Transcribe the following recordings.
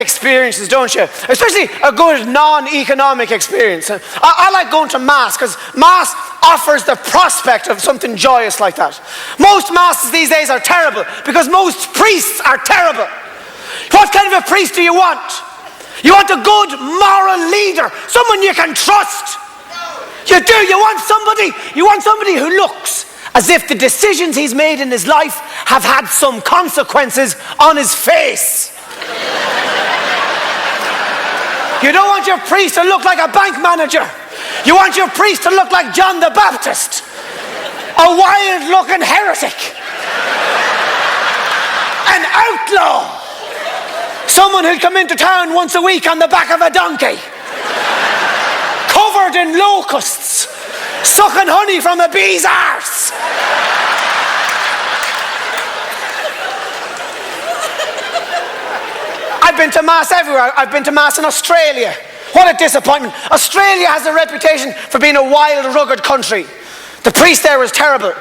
experiences, don't you? Especially a good non-economic experience. I like going to Mass because Mass offers the prospect of something joyous like that. Most Masses these days are terrible because most priests are terrible. What kind of a priest do you want? You want a good moral leader, someone you can trust. You do. You want somebody who looks as if the decisions he's made in his life have had some consequences on his face. You don't want your priest to look like a bank manager. You want your priest to look like John the Baptist, a wild-looking heretic, an outlaw, someone who'd come into town once a week on the back of a donkey, covered in locusts, sucking honey from a bee's arse. I've been to Mass everywhere. I've been to Mass in Australia. What a disappointment. Australia has a reputation for being a wild, rugged country. The priest there was terrible.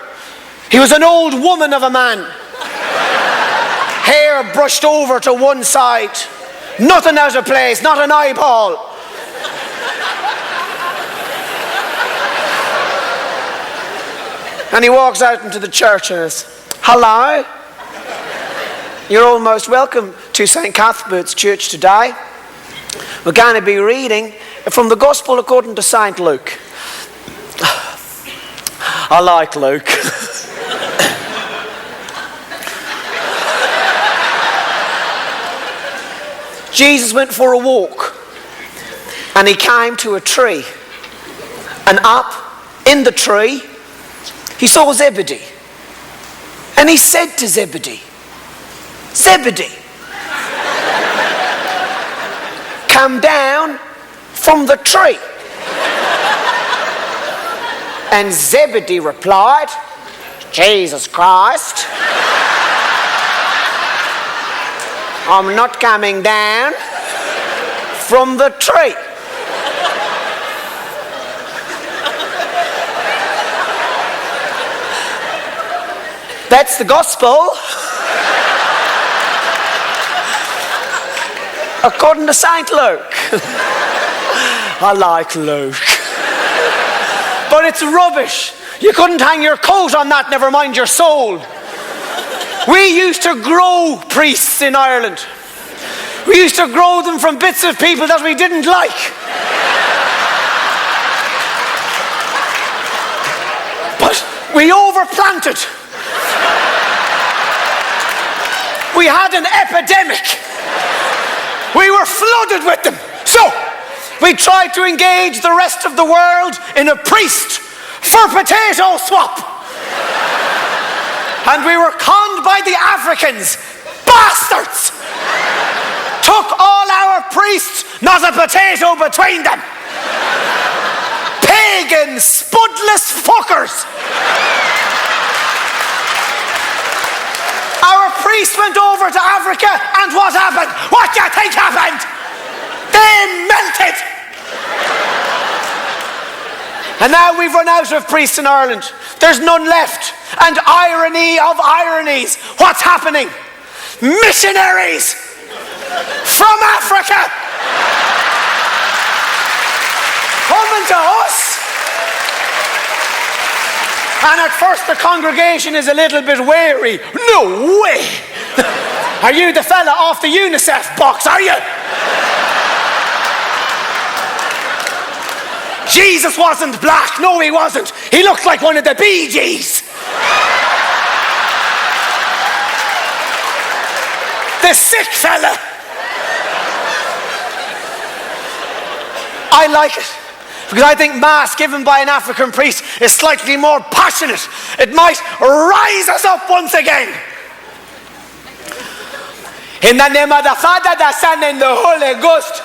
He was an old woman of a man. Hair brushed over to one side. Nothing out of place, not an eyeball. And he walks out into the church and says, "Hello. You're all most welcome to St. Cuthbert's Church today. We're going to be reading from the Gospel according to St. Luke." I like Luke. Jesus went for a walk and he came to a tree, and up in the tree he saw Zebedee, and he said to Zebedee, "Zebedee, come down from the tree." And Zebedee replied, "Jesus Christ, I'm not coming down from the tree." That's the gospel according to St. Luke. I like Luke. But it's rubbish. You couldn't hang your coat on that, never mind your soul. We used to grow priests in Ireland. We used to grow them from bits of people that we didn't like. But we overplanted. We had an epidemic. We were flooded with them. So we tried to engage the rest of the world in a priest for potato swap. And we were conned by the Africans. Bastards! Took all our priests, not a potato between them. Pagan, spudless fuckers. Our priest went over to Africa, and what happened? What do you think happened? They melted. And now we've run out of priests in Ireland. There's none left. And irony of ironies, what's happening? Missionaries from Africa coming to us. And at first the congregation is a little bit wary. No way! Are you the fella off the UNICEF box, are you? Jesus wasn't black. No, he wasn't. He looked like one of the Bee Gees. The sick fella. I like it because I think Mass given by an African priest is slightly more passionate. It might rise us up once again. In the name of the Father, the Son, and the Holy Ghost.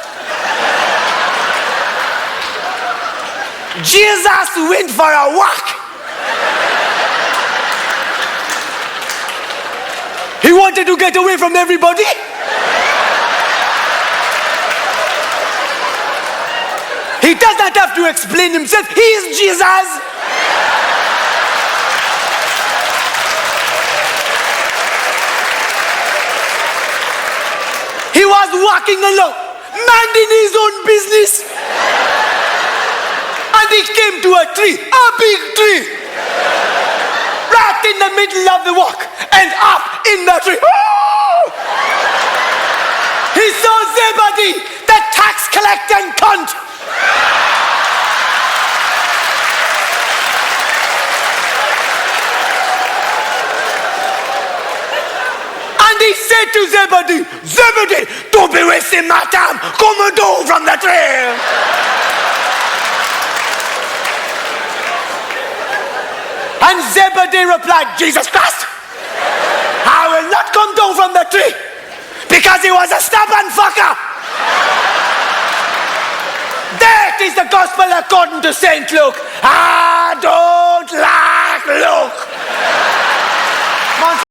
Jesus went for a walk. He wanted to get away from everybody. He does not have to explain himself. He is Jesus. He was was walking along, minding his own business. And he came to a tree, a big tree. Right in the middle of the walk. And up in the tree. Oh! He saw Zebedee, the tax collecting cunt. And he said to Zebedee, Zebedee, don't be wasting my time. Come down from the tree. And Zebedee replied, Jesus Christ, I will not come down from the tree because he was a stubborn fucker. That is the gospel according to St. Luke. I don't like Luke.